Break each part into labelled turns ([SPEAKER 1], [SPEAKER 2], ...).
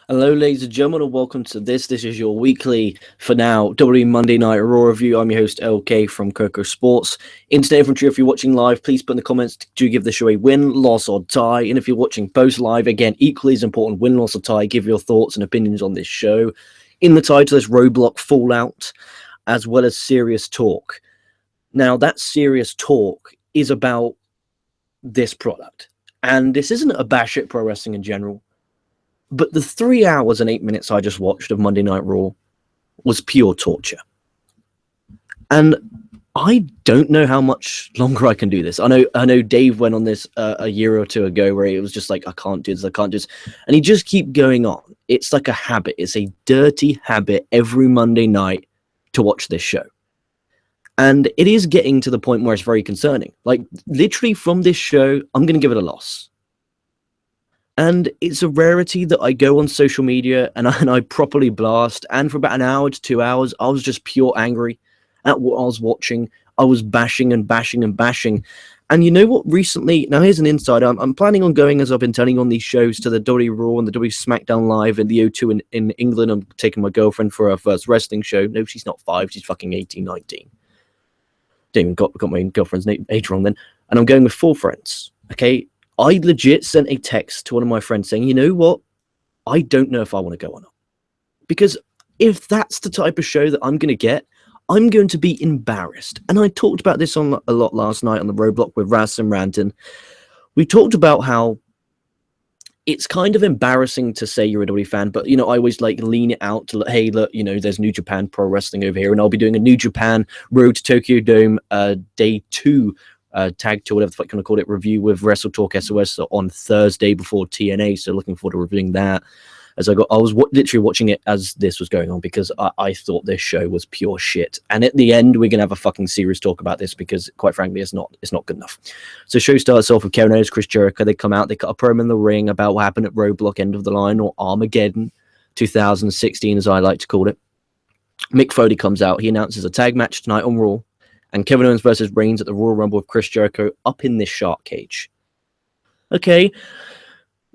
[SPEAKER 1] Hello, ladies and gentlemen, and welcome to this. This is your weekly, for now, WWE Monday Night Raw review. I'm your host, LK from KocoSports. Internet infantry, if you're watching live, please put in the comments, do you give the show a win, loss, or tie? And if you're watching post live, again, equally as important, win, loss, or tie. Give your thoughts and opinions on this show. In the title, there's Roadblock Fallout, as well as Serious Talk. Now, that Serious Talk is about this product. And this isn't a bash at pro wrestling in general. But the 3 hours and 8 minutes I just watched of Monday Night Raw was pure torture. And I don't know how much longer I can do this. I know Dave went on this a year or two ago where it was just like, I can't do this, I can't do this. And he just keep going on. It's like a habit. It's a dirty habit every Monday night to watch this show. And it is getting to the point where it's very concerning. Like, literally from this show, I'm going to give it a loss. And it's a rarity that I go on social media and I properly blast. And for about an hour to 2 hours, I was just pure angry at what I was watching. I was bashing and bashing and bashing. And you know what? Recently, now here's an insight. I'm planning on going, as I've been telling on these shows, to the WWE Raw and the WWE SmackDown Live in the O2 in England. I'm taking my girlfriend for her first wrestling show. No, she's not 5. She's fucking 18, 19. Didn't even got my girlfriend's age wrong then. And I'm going with 4 friends. Okay? I legit sent a text to one of my friends saying, you know what? I don't know if I want to go or not. Because if that's the type of show that I'm going to get, I'm going to be embarrassed. And I talked about this on a lot last night on the Roadblock with Raz and Ranton. We talked about how it's kind of embarrassing to say you're a WWE fan, but, you know, I always like lean it out to, hey, look, you know, there's New Japan Pro Wrestling over here, and I'll be doing a New Japan Road to Tokyo Dome Day 2 tag to whatever the fuck you want to call it, review with Wrestle Talk SOS on Thursday before TNA. So looking forward to reviewing that. I was literally watching it as this was going on because I thought this show was pure shit. And at the end, we're gonna have a fucking serious talk about this because, quite frankly, it's not good enough. So, show starts off with Kevin Owens, Chris Jericho. They come out, they cut a promo in the ring about what happened at Roadblock, End of the Line, or Armageddon 2016, as I like to call it. Mick Foley comes out. He announces a tag match tonight on Raw. And Kevin Owens versus Reigns at the Royal Rumble with Chris Jericho up in this shark cage. Okay.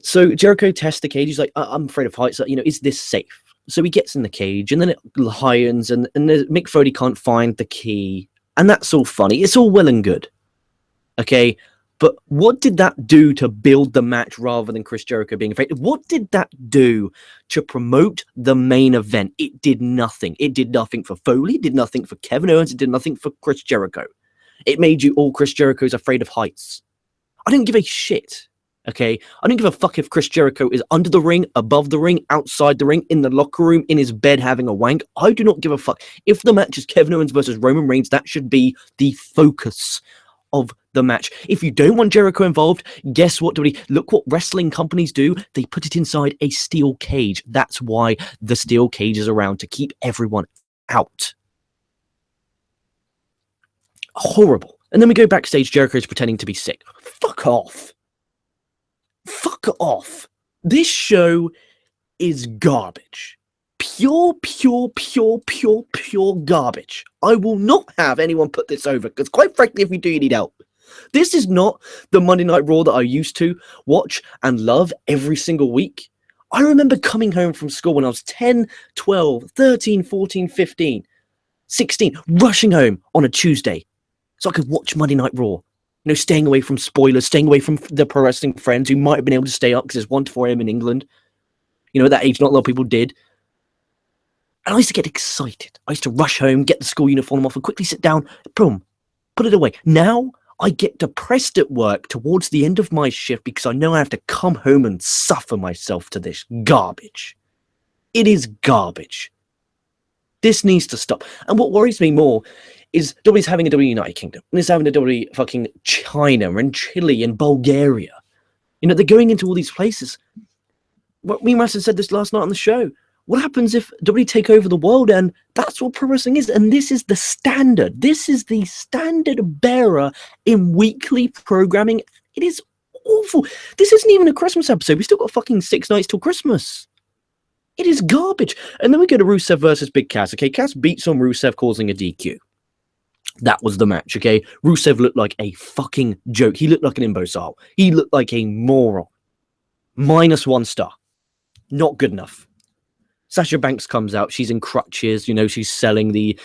[SPEAKER 1] So Jericho tests the cage. He's like, I'm afraid of heights. You know, is this safe? So he gets in the cage, and then it lions, and Mick Foley can't find the key. And that's all funny. It's all well and good. Okay. But what did that do to build the match rather than Chris Jericho being effective? What did that do to promote the main event? It did nothing. It did nothing for Foley. It did nothing for Kevin Owens. It did nothing for Chris Jericho. It made you all Chris Jericho's afraid of heights. I don't give a shit. Okay? I don't give a fuck if Chris Jericho is under the ring, above the ring, outside the ring, in the locker room, in his bed having a wank. I do not give a fuck. If the match is Kevin Owens versus Roman Reigns, that should be the focus of the match. If you don't want Jericho involved, guess what, look what wrestling companies do. They put it inside a steel cage. That's why the steel cage is around, to keep everyone out. Horrible. And then we go backstage. Jericho's pretending to be sick. Fuck off. Fuck off. This show is garbage. Pure garbage. I will not have anyone put this over, because quite frankly, if you do, you need help. This is not the Monday Night Raw that I used to watch and love every single week. I remember coming home from school when I was 10, 12, 13, 14, 15, 16, rushing home on a Tuesday so I could watch Monday Night Raw. You know, staying away from spoilers, staying away from the pro wrestling friends who might have been able to stay up because it's 1 to 4 a.m. in England. You know, at that age, not a lot of people did. And I used to get excited. I used to rush home, get the school uniform off, and quickly sit down, boom, put it away. Now, I get depressed at work towards the end of my shift because I know I have to come home and suffer myself to this garbage. It is garbage. This needs to stop. And what worries me more is WWE's having a WWE United Kingdom, and it's having a WWE fucking China and Chile and Bulgaria. You know, they're going into all these places. Me and Russell said this last night on the show. What happens if WWE take over the world? And that's what pro wrestling is. And this is the standard. This is the standard bearer in weekly programming. It is awful. This isn't even a Christmas episode. We still got fucking 6 nights till Christmas. It is garbage. And then we go to Rusev versus Big Cass. Okay, Cass beats on Rusev, causing a DQ. That was the match, okay? Rusev looked like a fucking joke. He looked like an imbecile. He looked like a moron. -1 star. Not good enough. Sasha Banks comes out. She's in crutches. She's selling the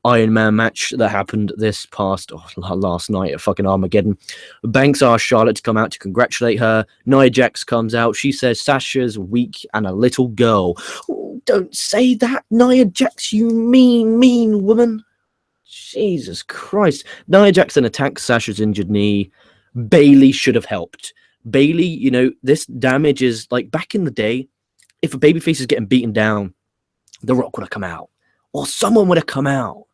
[SPEAKER 1] Iron Man match that happened last night at fucking Armageddon. Banks asks Charlotte to come out to congratulate her. Nia Jax comes out. She says Sasha's weak and a little girl. Oh, don't say that, Nia Jax, you mean woman. Jesus Christ. Nia Jax then attacks Sasha's injured knee. Bayley should have helped. Bayley, this damage is like back in the day. If a babyface is getting beaten down, The Rock would have come out. Or someone would have come out.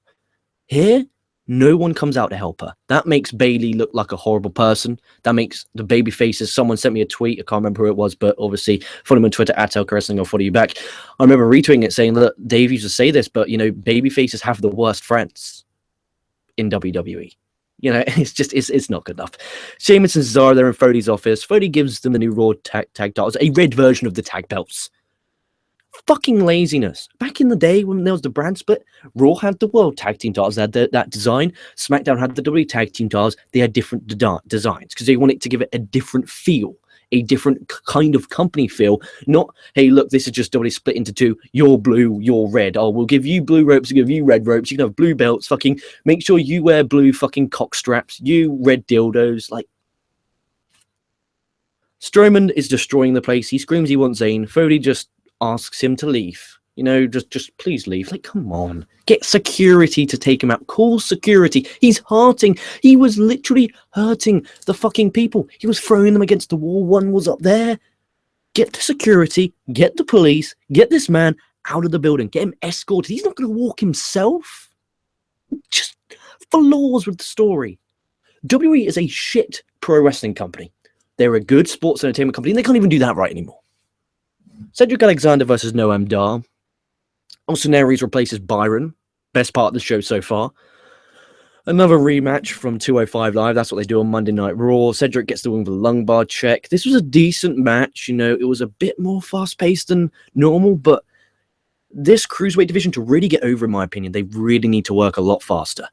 [SPEAKER 1] Here, no one comes out to help her. That makes Bayley look like a horrible person. That makes the babyfaces. Someone sent me a tweet. I can't remember who it was, but obviously follow me on Twitter at Elka Wrestling. I'll follow you back. I remember retweeting it saying that Dave used to say this, but babyfaces have the worst friends in WWE. It's not good enough. Sheamus and Cesaro, they're in Foley's office. Foley gives them the new Raw tag titles, a red version of the tag belts. Fucking laziness. Back in the day when there was the brand split, Raw had the World Tag Team titles. They had that design. SmackDown had the WWE Tag Team titles. They had different designs because they wanted to give it a different feel, a different kind of company feel. Not, hey, look, this is just WWE split into two. You're blue, you're red. Oh, we'll give you blue ropes, we'll give you red ropes. You can have blue belts. Fucking make sure you wear blue fucking cock straps. You red dildos. Like, Strowman is destroying the place. He screams he wants Zayn. Foley just asks him to leave. Just please leave. Like, come on. Get security to take him out. Call security. He's hurting. He was literally hurting the fucking people. He was throwing them against the wall. One was up there. Get the security. Get the police. Get this man out of the building. Get him escorted. He's not going to walk himself. Just flaws with the story. WWE is a shit pro wrestling company. They're a good sports entertainment company, and they can't even do that right anymore. Cedric Alexander versus Noam Dar. Austin Aries replaces Byron. Best part of the show so far. Another rematch from 205 Live. That's what they do on Monday Night Raw. Cedric gets the win with a lung bar check. This was a decent match. It was a bit more fast-paced than normal, but this cruiserweight division, to really get over, in my opinion, they really need to work a lot faster.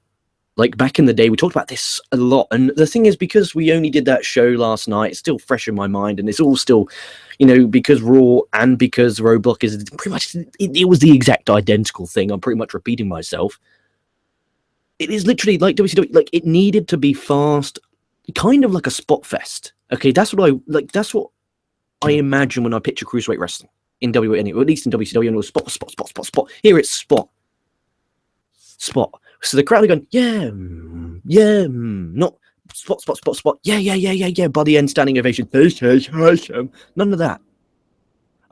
[SPEAKER 1] Like, back in the day, we talked about this a lot. And the thing is, because we only did that show last night, it's still fresh in my mind. And it's all still, because Raw and because Roadblock is pretty much, it was the exact identical thing. I'm pretty much repeating myself. It is literally like WCW, like, it needed to be fast, kind of like a spot fest. Okay, that's what I imagine when I picture cruiserweight wrestling in WWE, or at least in WCW. And it was spot. Here it's spot. So the crowd are going, not spot. Yeah. By the end, standing ovation. This is awesome. None of that.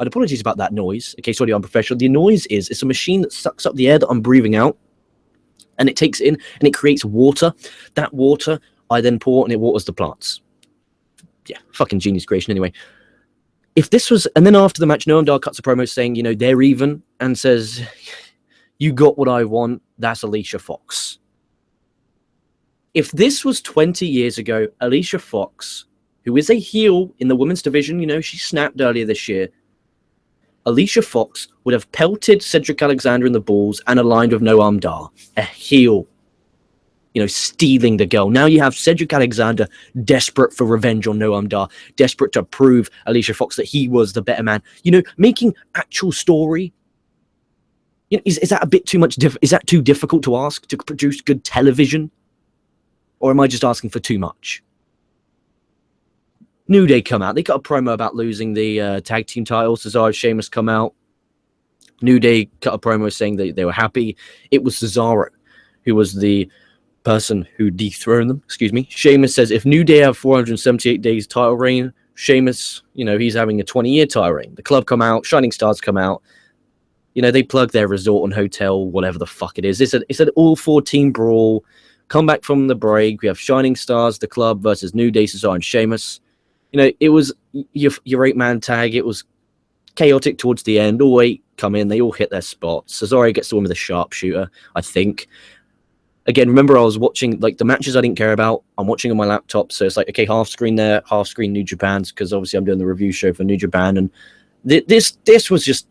[SPEAKER 1] And apologies about that noise. Okay, sorry, I'm professional. The noise it's a machine that sucks up the air that I'm breathing out, and it takes it in, and it creates water. That water, I then pour, and it waters the plants. Yeah, fucking genius creation anyway. If this was, and then after the match, Noam Dar cuts a promo saying, they're even, and says, you got what I want. That's Alicia Fox. If this was 20 years ago, Alicia Fox, who is a heel in the women's division, she snapped earlier this year, Alicia Fox would have pelted Cedric Alexander in the balls and aligned with Noam Dar. A heel, stealing the girl. Now you have Cedric Alexander desperate for revenge on Noam Dar, desperate to prove Alicia Fox that he was the better man. Making actual story. Is that a bit too much? Is that too difficult to ask to produce good television? Or am I just asking for too much? New Day come out. They got a promo about losing the tag team titles. Cesaro and Sheamus come out. New Day cut a promo saying that they were happy. It was Cesaro who was the person who dethroned them. Excuse me. Sheamus says if New Day have 478 days title reign, Sheamus, he's having a 20-year title reign. The club come out. Shining Stars come out. They plug their resort and hotel, whatever the fuck it is. It's an all-4-team brawl. Come back from the break. We have Shining Stars, the club, versus New Day, Cesaro, and Sheamus. It was your 8-man tag. It was chaotic towards the end. All 8 come in. They all hit their spots. Cesaro gets the win with a sharpshooter, I think. Again, remember I was watching, like, the matches I didn't care about. I'm watching on my laptop. So it's like, okay, half screen there, half screen New Japan's, because obviously I'm doing the review show for New Japan. And this was just...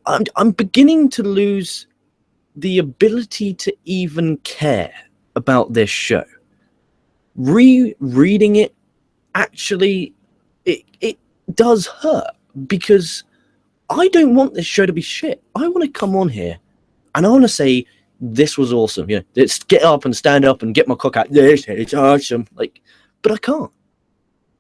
[SPEAKER 1] I'm beginning to lose the ability to even care about this show. Rereading it, actually, it does hurt, because I don't want this show to be shit. I want to come on here and I want to say this was awesome. Yeah, let's get up and stand up and get my cock out. This is awesome. Like, but I can't,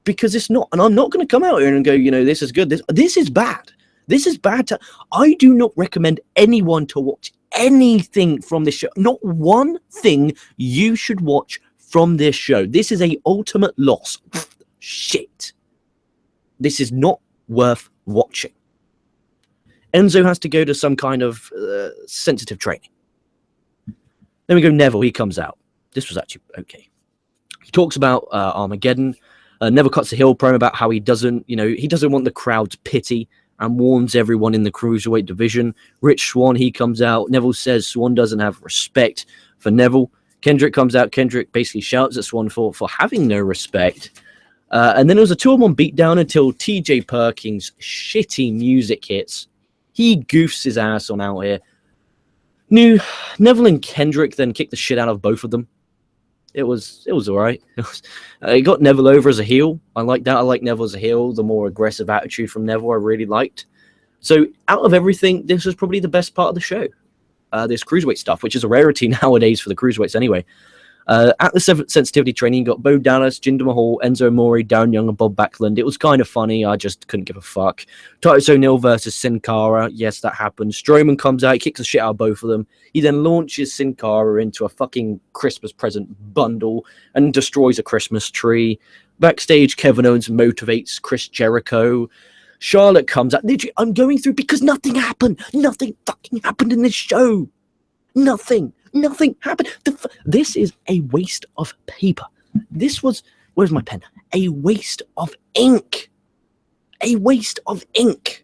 [SPEAKER 1] because it's not. And I'm not going to come out here and go, this is good. This is bad. This is bad. I do not recommend anyone to watch anything from this show. Not one thing you should watch from this show. This is a ultimate loss. Shit. This is not worth watching. Enzo has to go to some kind of sensitive training. Then we go Neville. He comes out. This was actually okay. He talks about Armageddon. Neville cuts a heel promo about how he doesn't want the crowd's pity, and warns everyone in the cruiserweight division. Rich Swann, he comes out. Neville says Swann doesn't have respect for Neville. Kendrick comes out. Kendrick basically shouts at Swann for having no respect. And then it was a 2-on-1 beatdown until TJ Perkins' shitty music hits. He goofs his ass on out here. Neville and Kendrick then kicked the shit out of both of them. It was all right. It got Neville over as a heel. I like that. I like Neville as a heel. The more aggressive attitude from Neville I really liked. So out of everything, this was probably the best part of the show. This cruiserweight stuff, which is a rarity nowadays for the cruiserweights anyway. At the sensitivity training, you got Bo Dallas, Jinder Mahal, Enzo Amore, Darren Young, and Bob Backlund. It was kind of funny. I just couldn't give a fuck. Titus O'Neil versus Sin Cara. Yes, that happened. Strowman comes out, he kicks the shit out of both of them. He then launches Sin Cara into a fucking Christmas present bundle and destroys a Christmas tree. Backstage, Kevin Owens motivates Chris Jericho. Charlotte comes out. Literally, I'm going through because nothing happened. Nothing fucking happened in this show. Nothing happened. This is a waste of paper. This was, where's my pen? A waste of ink. A waste of ink.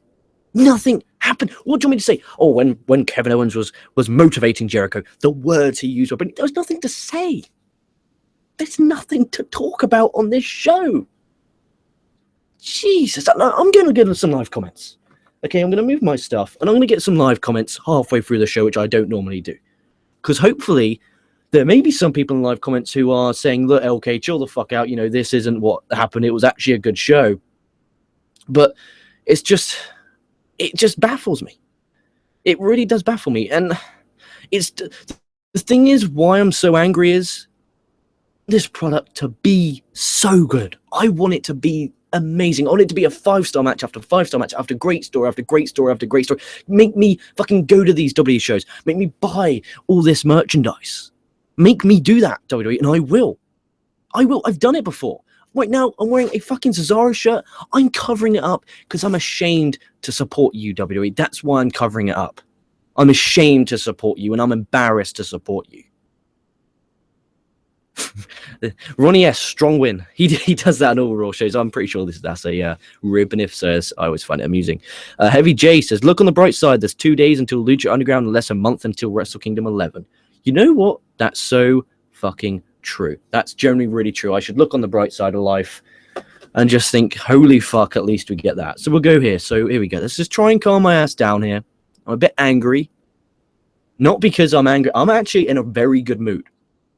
[SPEAKER 1] Nothing happened. What do you want me to say? Oh, when Kevin Owens was motivating Jericho, the words he used, but there was nothing to say. There's nothing to talk about on this show. Jesus, I'm going to get some live comments. Okay, I'm going to move my stuff, and I'm going to get some live comments halfway through the show, which I don't normally do. Because hopefully there may be some people in live comments who are saying, look, LK, chill the fuck out. This isn't what happened. It was actually a good show. But it just baffles me. It really does baffle me. And the thing is, why I'm so angry is this product to be so good. I want it to be amazing. I want it to be a 5-star match after 5-star match after great story after great story after great story. Make me fucking go to these WWE shows. Make me buy all this merchandise. Make me do that, WWE, and I will. I've done it before. Right now, I'm wearing a fucking Cesaro shirt. I'm covering it up because I'm ashamed to support you, WWE. That's why I'm covering it up. I'm ashamed to support you, and I'm embarrassed to support you. Ronnie S, strong win. He does that in all Raw shows. I'm pretty sure that's a rib, and if so, I always find it amusing. Heavy J says, look on the bright side. There's 2 days until Lucha Underground and less a month until Wrestle Kingdom 11. You know what? That's so fucking true. That's generally really true. I should look on the bright side of life and just think, holy fuck, at least we get that. So we'll go here. So here we go. Let's just try and calm my ass down here. I'm a bit angry. Not because I'm angry. I'm actually in a very good mood.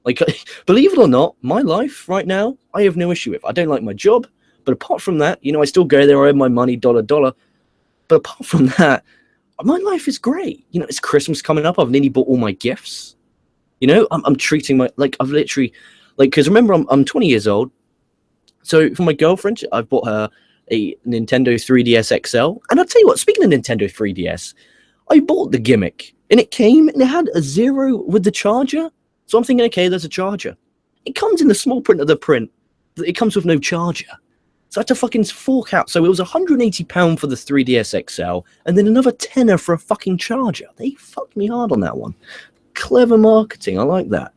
[SPEAKER 1] Like, believe it or not, my life right now, I have no issue with. I don't like my job, but apart from that, I still go there, I earn my money, dollar. But apart from that, my life is great. It's Christmas coming up. I've nearly bought all my gifts. I'm treating I've literally, because remember, I'm 20 years old. So for my girlfriend, I've bought her a Nintendo 3DS XL. And I'll tell you what, speaking of Nintendo 3DS, I bought the gimmick, and it came, and it had a 0 with the charger. So I'm thinking, okay, there's a charger. It comes in the small print of the print. It comes with no charger. So I had to fucking fork out. So it was £180 for the 3DS XL, and then another tenner for a fucking charger. They fucked me hard on that one. Clever marketing. I like that.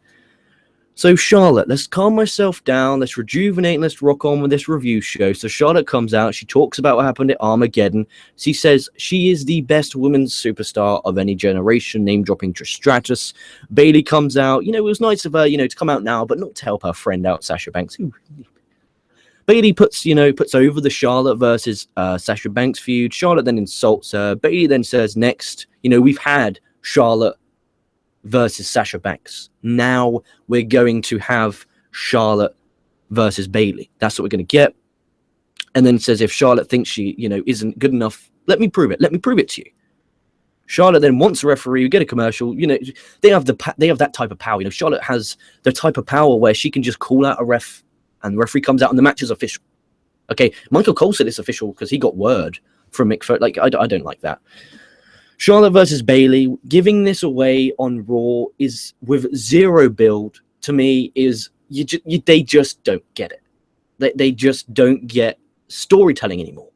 [SPEAKER 1] So Charlotte, let's calm myself down. Let's rejuvenate. And let's rock on with this review show. So Charlotte comes out. She talks about what happened at Armageddon. She says she is the best women's superstar of any generation, name-dropping Trish Stratus. Bayley comes out. It was nice of her, to come out now, but not to help her friend out, Sasha Banks. Bayley puts over the Charlotte versus Sasha Banks feud. Charlotte then insults her. Bayley then says, next, we've had Charlotte versus Sasha Banks. Now we're going to have Charlotte versus Bayley. That's what we're going to get. and then says, if Charlotte thinks she, isn't good enough, let me prove it. Let me prove it to you. Charlotte then wants a referee. We get a commercial. They have that type of power. Charlotte has the type of power where she can just call out a ref, and the referee comes out, and the match is official. Okay, Michael Cole said it's official because he got word from Mick Foley. Like, I don't like that. Charlotte versus Bayley, giving this away on Raw is with zero build. To me, is they just don't get it. They just don't get storytelling anymore.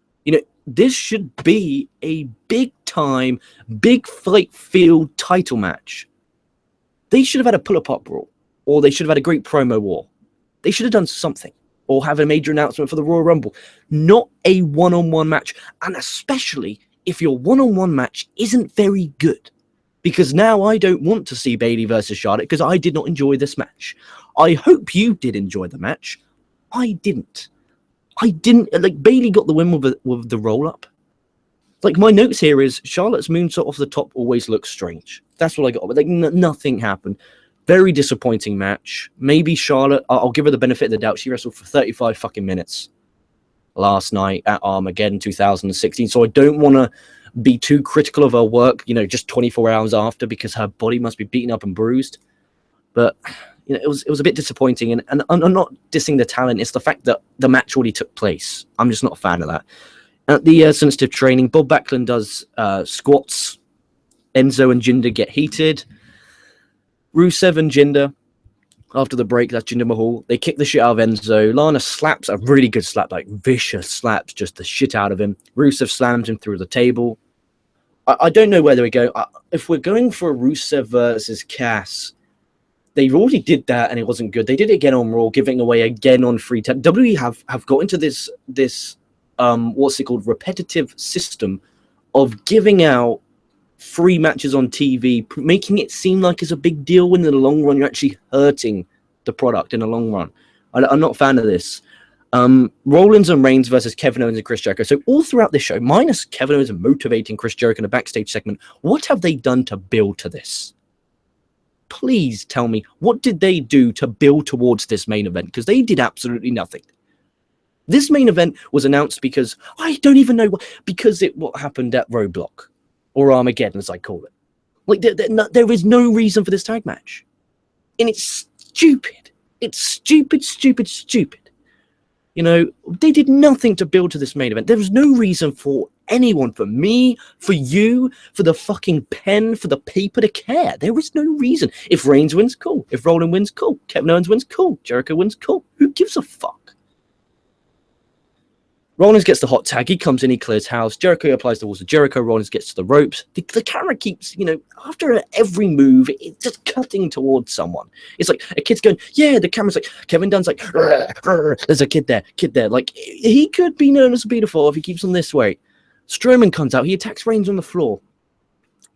[SPEAKER 1] This should be a big-time, big fight field title match. They should have had a pull-apart brawl, or they should have had a great promo war. They should have done something, or have a major announcement for the Royal Rumble. Not a one-on-one match, and especially if your one-on-one match isn't very good. Because now I don't want to see Bayley versus Charlotte, because I did not enjoy this match. I hope you did enjoy the match. I didn't. Bayley got the win with the roll-up. Like, my notes here is Charlotte's moonsault off the top always looks strange. That's what I got. But nothing happened. Very disappointing match. Maybe Charlotte, I'll give her the benefit of the doubt. She wrestled for 35 fucking minutes last night at Armageddon 2016. So I don't want to be too critical of her work, just 24 hours after, because her body must be beaten up and bruised. But it was a bit disappointing, and I'm not dissing the talent. It's the fact that the match already took place. I'm just not a fan of that. At the sensitive training, Bob Backlund does squats. Enzo and Jinder get heated. Rusev and Jinder, after the break, that's Jinder Mahal, they kick the shit out of Enzo. Lana slaps a really good slap, like vicious slaps, just the shit out of him. Rusev slams him through the table. I don't know whether we go. If we're going for Rusev versus Cass, they already did that and it wasn't good. They did it again on Raw, giving away again on free time. WWE have got into this what's it called, repetitive system of giving out free matches on TV, making it seem like it's a big deal when in the long run you're actually hurting the product in the long run. I'm not a fan of this. Rollins and Reigns versus Kevin Owens and Chris Jericho. So all throughout this show, minus Kevin Owens motivating Chris Jericho in a backstage segment, what have they done to build to this? Please tell me, what did they do to build towards this main event? Because they did absolutely nothing. This main event was announced because, I don't even know, because what happened at Roadblock, or Armageddon as I call it. Like, there is no reason for this tag match. And it's stupid. It's stupid. They did nothing to build to this main event. There was no reason for anyone, for me, for you, for the fucking pen, for the paper to care. There was no reason. If Reigns wins, cool. If Rollins wins, cool. Kevin Owens wins, cool. Jericho wins, cool. Who gives a fuck? Rollins gets the hot tag. He comes in, he clears house. Jericho applies the walls of Jericho. Rollins gets to the ropes. The camera keeps, after every move, it's just cutting towards someone. It's like a kid's going, yeah, the camera's like, Kevin Dunn's like, rrr, rrr, there's a kid there. Like, he could be known as beautiful if he keeps on this way. Strowman comes out. He attacks Reigns on the floor.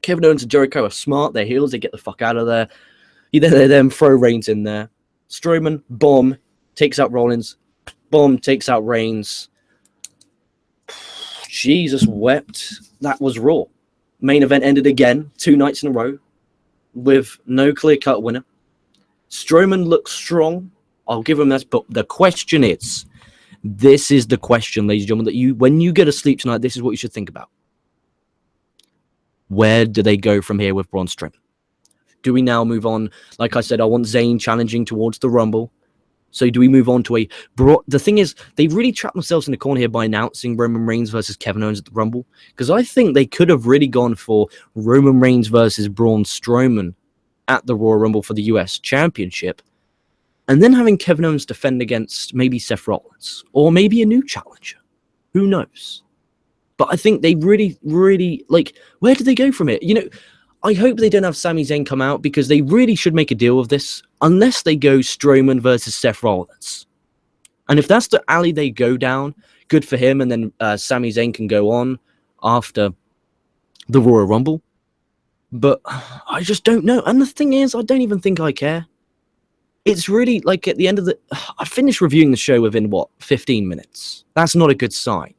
[SPEAKER 1] Kevin Owens and Jericho are smart. They're heels. They get the fuck out of there. They then throw Reigns in there. Strowman, bomb, takes out Rollins. Bomb, takes out Reigns. Jesus wept. That was Raw. Main event ended again, 2 nights in a row, with no clear-cut winner. Strowman looks strong. I'll give him that. But the question is, this is the question, ladies and gentlemen, that when you go to sleep tonight, this is what you should think about. Where do they go from here with Braun Strowman? Do we now move on? Like I said, I want Zayn challenging towards the Rumble. So do we move on to the thing is, they really trapped themselves in the corner here by announcing Roman Reigns versus Kevin Owens at the Rumble. Because I think they could have really gone for Roman Reigns versus Braun Strowman at the Royal Rumble for the US Championship. And then having Kevin Owens defend against maybe Seth Rollins. Or maybe a new challenger. Who knows? But I think they really, where do they go from it? I hope they don't have Sami Zayn come out, because they really should make a deal with this, unless they go Strowman versus Seth Rollins. And if that's the alley they go down, good for him, and then Sami Zayn can go on after the Royal Rumble. But I just don't know. And the thing is, I don't even think I care. It's really like at the end of I finished reviewing the show within, 15 minutes. That's not a good sign.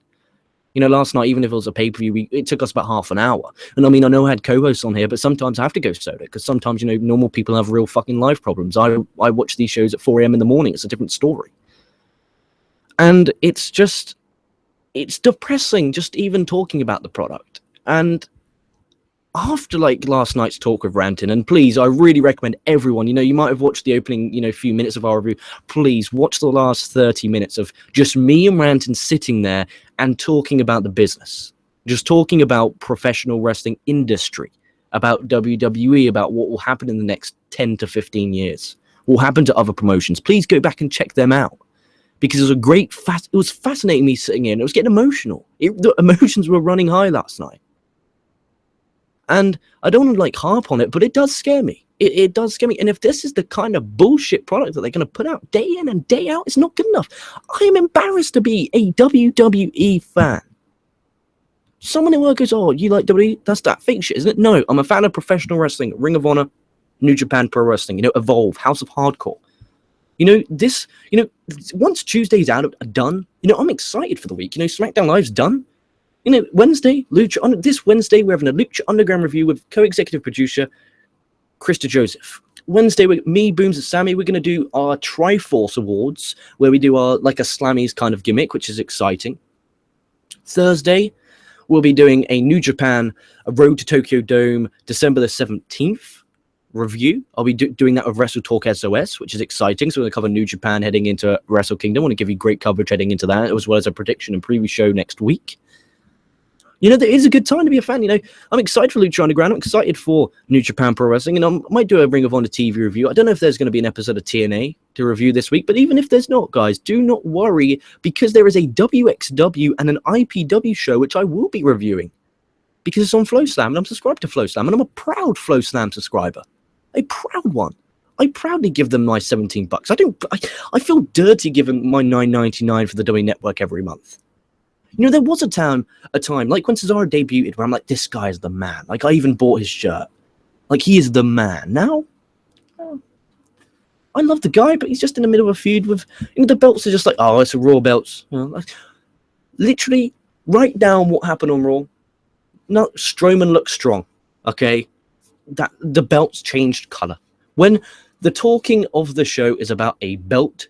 [SPEAKER 1] Last night, even if it was a pay-per-view, it took us about half an hour. And I mean, I know I had co-hosts on here, but sometimes I have to go solo, because sometimes, normal people have real fucking life problems. I watch these shows at 4 a.m. in the morning. It's a different story. And it's just, it's depressing just even talking about the product. And after like last night's talk of ranting, and please, I really recommend everyone, you might have watched the opening, few minutes of our review. Please watch the last 30 minutes of just me and Ranton sitting there and talking about the business, just talking about professional wrestling industry, about WWE, about what will happen in the next 10 to 15 years, what will happen to other promotions. Please go back and check them out, because it was it was fascinating me sitting here, and it was getting emotional. The emotions were running high last night. And I don't want to like harp on it, but it does scare me. It does scare me. And if this is the kind of bullshit product that they're going to put out day in and day out, it's not good enough. I am embarrassed to be a WWE fan. Someone in work goes, "Oh, you like WWE? That's that fake shit, isn't it?" No, I'm a fan of professional wrestling, Ring of Honor, New Japan Pro Wrestling, Evolve, House of Hardcore. Once Tuesday's done, I'm excited for the week. SmackDown Live's done. Wednesday, Lucha. This Wednesday, we're having a Lucha Underground review with co-executive producer Krista Joseph. Wednesday, me, Booms, and Sammy, we're going to do our Triforce Awards, where we do our like a Slammies kind of gimmick, which is exciting. Thursday, we'll be doing a New Japan, a Road to Tokyo Dome, December the 17th review. I'll be doing that with Wrestle Talk SOS, which is exciting. So we're going to cover New Japan heading into Wrestle Kingdom. I want to give you great coverage heading into that, as well as a prediction and preview show next week. There is a good time to be a fan. I'm excited for Lucha Underground. I'm excited for New Japan Pro Wrestling. And I might do a Ring of Honor TV review. I don't know if there's going to be an episode of TNA to review this week. But even if there's not, guys, do not worry, because there is a WXW and an IPW show, which I will be reviewing, because it's on FlowSlam. And I'm subscribed to FlowSlam. And I'm a proud FlowSlam subscriber. A proud one. I proudly give them my $17. I feel dirty giving my $9.99 for the WWE Network every month. There was a time like when Cesaro debuted, where I'm like, this guy is the man. Like, I even bought his shirt. Like, he is the man. Now, I love the guy, but he's just in the middle of a feud with, the belts are just like, oh, it's a Raw belts. Literally, write down what happened on Raw. No, Strowman looks strong, okay? That the belts changed color. When the talking of the show is about a belt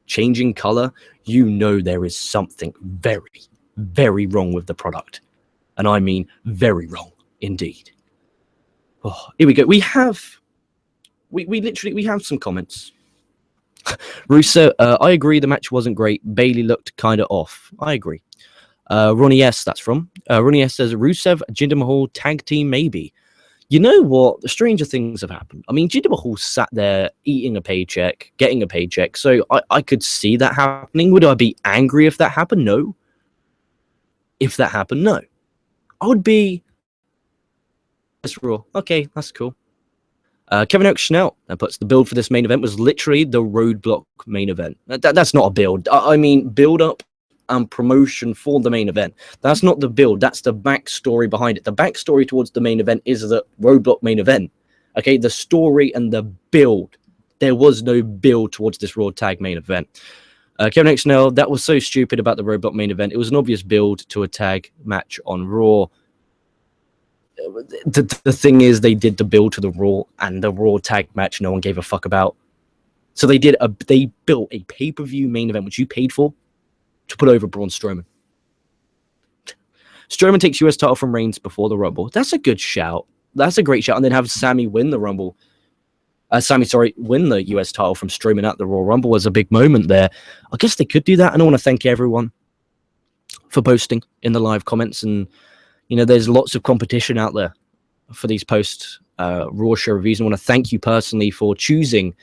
[SPEAKER 1] changing color, there is something very, very wrong with the product. And I mean very wrong indeed. Oh, here we go. We have some comments. Russo, I agree the match wasn't great. Bailey looked kind of off. I agree. Ronnie S, that's from. Ronnie S says, Rusev, Jinder Mahal, tag team maybe. You know what? The stranger things have happened. I mean, Jinder Mahal sat there eating a paycheck, getting a paycheck. So I could see that happening. Would I be angry if that happened? No. If that happened, no. I would be... That's Raw. Okay, that's cool. Kevin Oak Schnell puts the build for this main event was literally the Roadblock main event. That's not a build. I mean, build up and promotion for the main event. That's not the build. That's the backstory behind it. The backstory towards the main event is the Roadblock main event. Okay, the story and the build. There was no build towards this Raw tag main event. Kevin X Snell, that was so stupid about the Roadblock main event. It was an obvious build to a tag match on Raw. The thing is, they did the build to the Raw, and the Raw tag match no one gave a fuck about. So they built a pay-per-view main event, which you paid for, to put over Braun Strowman. Strowman takes US title from Reigns before the Rumble. That's a good shout. That's a great shout. And then have Sammy win the Rumble. Win the US title from Strowman at the Royal Rumble was a big moment there. I guess they could do that. And I want to thank everyone for posting in the live comments. And, there's lots of competition out there for these post Raw show reviews. I want to thank you personally for choosing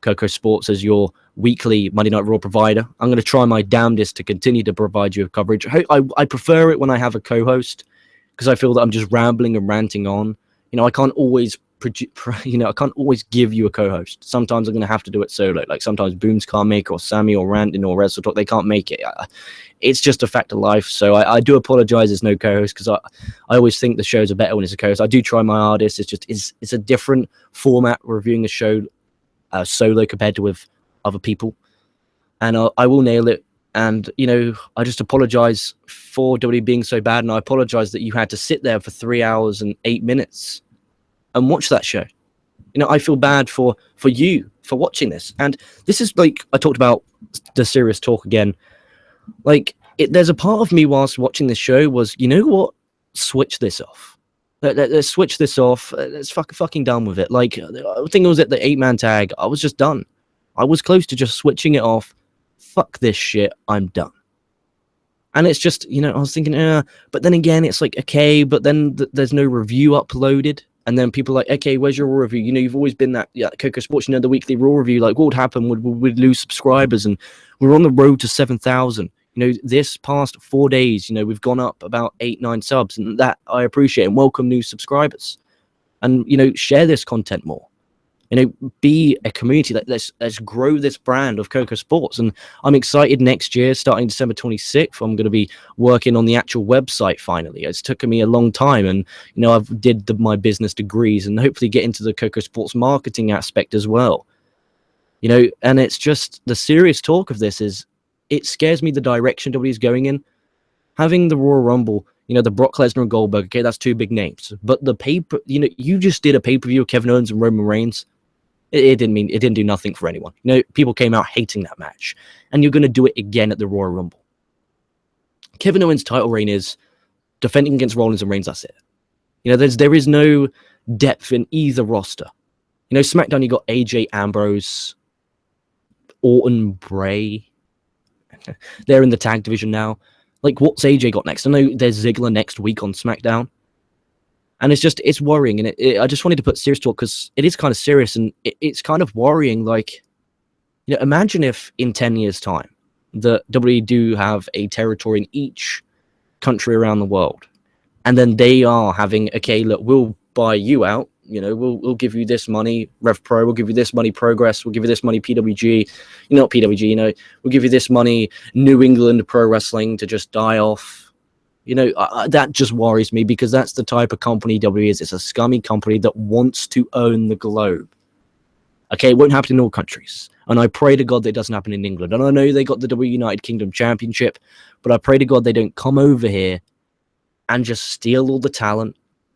[SPEAKER 1] KocoSports as your weekly Monday Night Raw provider. I'm going to try my damnedest to continue to provide you with coverage. I prefer it when I have a co-host, because I feel that I'm just rambling and ranting on. I can't always I can't always give you a co-host. Sometimes I'm going to have to do it solo. Like sometimes Booms can't make it, or Sammy or Rantin or Wrestle Talk, they can't make it. It's just a fact of life. So I do apologize there's no co-host, because I always think the shows are better when it's a co-host. I do try my hardest. It's a different format reviewing a show solo compared to with other people. And I will nail it. And, I just apologize for WWE being so bad. And I apologize that you had to sit there for 3 hours and 8 minutes and watch that show. I feel bad for you for watching this. And this is like, I talked about the serious talk again. Like, there's a part of me whilst watching this show was, you know what? Switch this off. Let's switch this off. Let's fucking done with it. Like, I think it was at the 8-man tag. I was just done. I was close to just switching it off. Fuck this shit. I'm done. And it's just, I was thinking, but then again, it's like, okay, but then there's no review uploaded. And then people are like, okay, where's your Raw review? You've always been that, KocoSports, the weekly Raw review. Like, what would happen? We'd lose subscribers, and we're on the road to 7,000. This past 4 days, we've gone up about 8-9 subs, and that I appreciate. And welcome new subscribers, and share this content more. Be a community. Let's grow this brand of KocoSports. And I'm excited next year, starting December 26th. I'm going to be working on the actual website finally. It's taken me a long time, and I've did my business degrees, and hopefully get into the KocoSports marketing aspect as well. And it's just the serious talk of this is it scares me the direction WWE is going in. Having the Royal Rumble, the Brock Lesnar and Goldberg, okay, that's two big names. But the paper, you just did a pay-per-view of Kevin Owens and Roman Reigns. It didn't do nothing for anyone. People came out hating that match, and you're going to do it again at the Royal Rumble. Kevin Owens' title reign is defending against Rollins and Reigns. That's it. There is no depth in either roster. SmackDown, you got AJ, Ambrose, Orton, Bray. They're in the tag division now. Like, what's AJ got next? I know there's Ziggler next week on SmackDown. And it's worrying. And I just wanted to put serious talk because it is kind of serious, and it's kind of worrying. Like, imagine if in 10 years' time, the WWE do have a territory in each country around the world. And then they are having, okay, look, we'll buy you out. We'll give you this money, Rev Pro. We'll give you this money, Progress. We'll give you this money, PWG. Not PWG, we'll give you this money, New England Pro Wrestling, to just die off. That just worries me, because that's the type of company WWE is. It's a scummy company that wants to own the globe. Okay, it won't happen in all countries. And I pray to God that it doesn't happen in England. And I know they got the WWE United Kingdom Championship, but I pray to God they don't come over here and just steal all the talent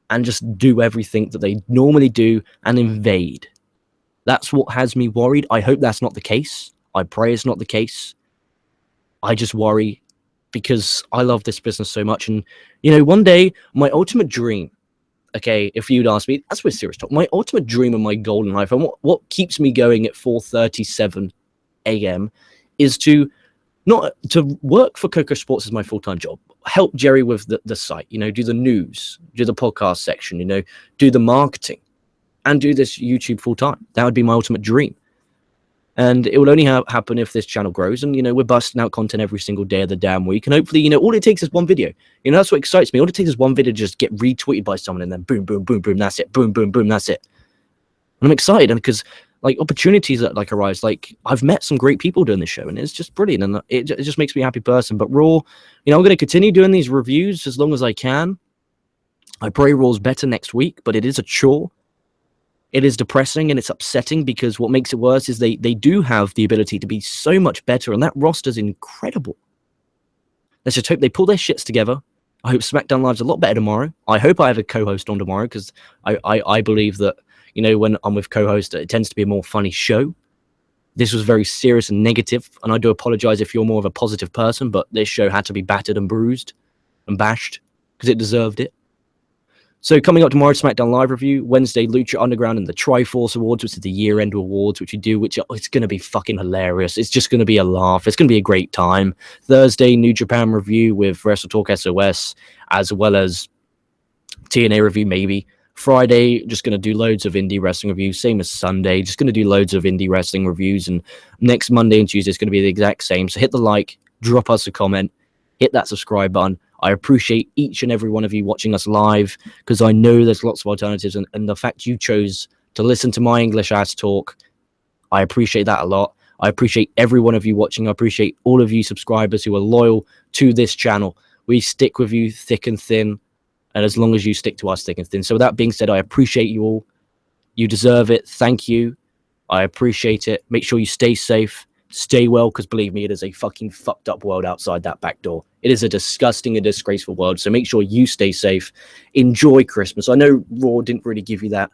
[SPEAKER 1] and just do everything that they normally do and invade. That's what has me worried. I hope that's not the case. I pray it's not the case. I just worry because I love this business so much. And, one day, my ultimate dream, okay, if you'd ask me, that's with serious talk, my ultimate dream and my goal in life, and what keeps me going at 4:37 a.m. is to work for KocoSports as my full-time job. Help Jerry with the site, do the news, do the podcast section, do the marketing, and do this YouTube full-time. That would be my ultimate dream. And it will only happen if this channel grows. And, we're busting out content every single day of the damn week. And hopefully, all it takes is one video. That's what excites me. All it takes is one video to just get retweeted by someone, and then boom, boom, boom, boom, that's it. Boom, boom, boom, that's it. And I'm excited, and because opportunities that arise, I've met some great people doing this show, and it's just brilliant, and it just makes me a happy person. But Raw, I'm going to continue doing these reviews as long as I can. I pray Raw's better next week, but it is a chore. It is depressing, and it's upsetting, because what makes it worse is they do have the ability to be so much better, and that roster's incredible. Let's just hope they pull their shits together. I hope SmackDown Live's a lot better tomorrow. I hope I have a co-host on tomorrow, because I believe that, when I'm with co-host, it tends to be a more funny show. This was very serious and negative, and I do apologize if you're more of a positive person, but this show had to be battered and bruised and bashed, because it deserved it. So coming up tomorrow, SmackDown Live review. Wednesday, Lucha Underground and the Triforce Awards, which is the year-end awards, which we do, it's going to be fucking hilarious. It's just going to be a laugh. It's going to be a great time. Thursday, New Japan review with Wrestle Talk SOS, as well as TNA review, maybe. Friday, just going to do loads of indie wrestling reviews, same as Sunday. Just going to do loads of indie wrestling reviews. And next Monday and Tuesday is going to be the exact same. So hit the like, drop us a comment, hit that subscribe button. I appreciate each and every one of you watching us live, because I know there's lots of alternatives, and the fact you chose to listen to my English ass talk, I appreciate that a lot. I appreciate every one of you watching. I appreciate all of you subscribers who are loyal to this channel. We stick with you thick and thin, and as long as you stick to us thick and thin. So with that being said, I appreciate you all. You deserve it. Thank you. I appreciate it. Make sure you stay safe. Stay well, because believe me, it is a fucking fucked up world outside that back door. It is a disgusting and disgraceful world. So make sure you stay safe. Enjoy Christmas. I know Raw didn't really give you that,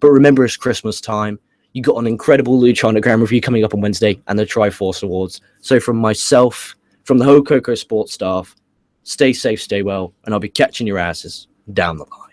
[SPEAKER 1] but remember, it's Christmas time. You got an incredible Lucha Underground review coming up on Wednesday, and the Triforce Awards. So from myself, from the whole Coco Sports staff, stay safe, stay well, and I'll be catching your asses down the line.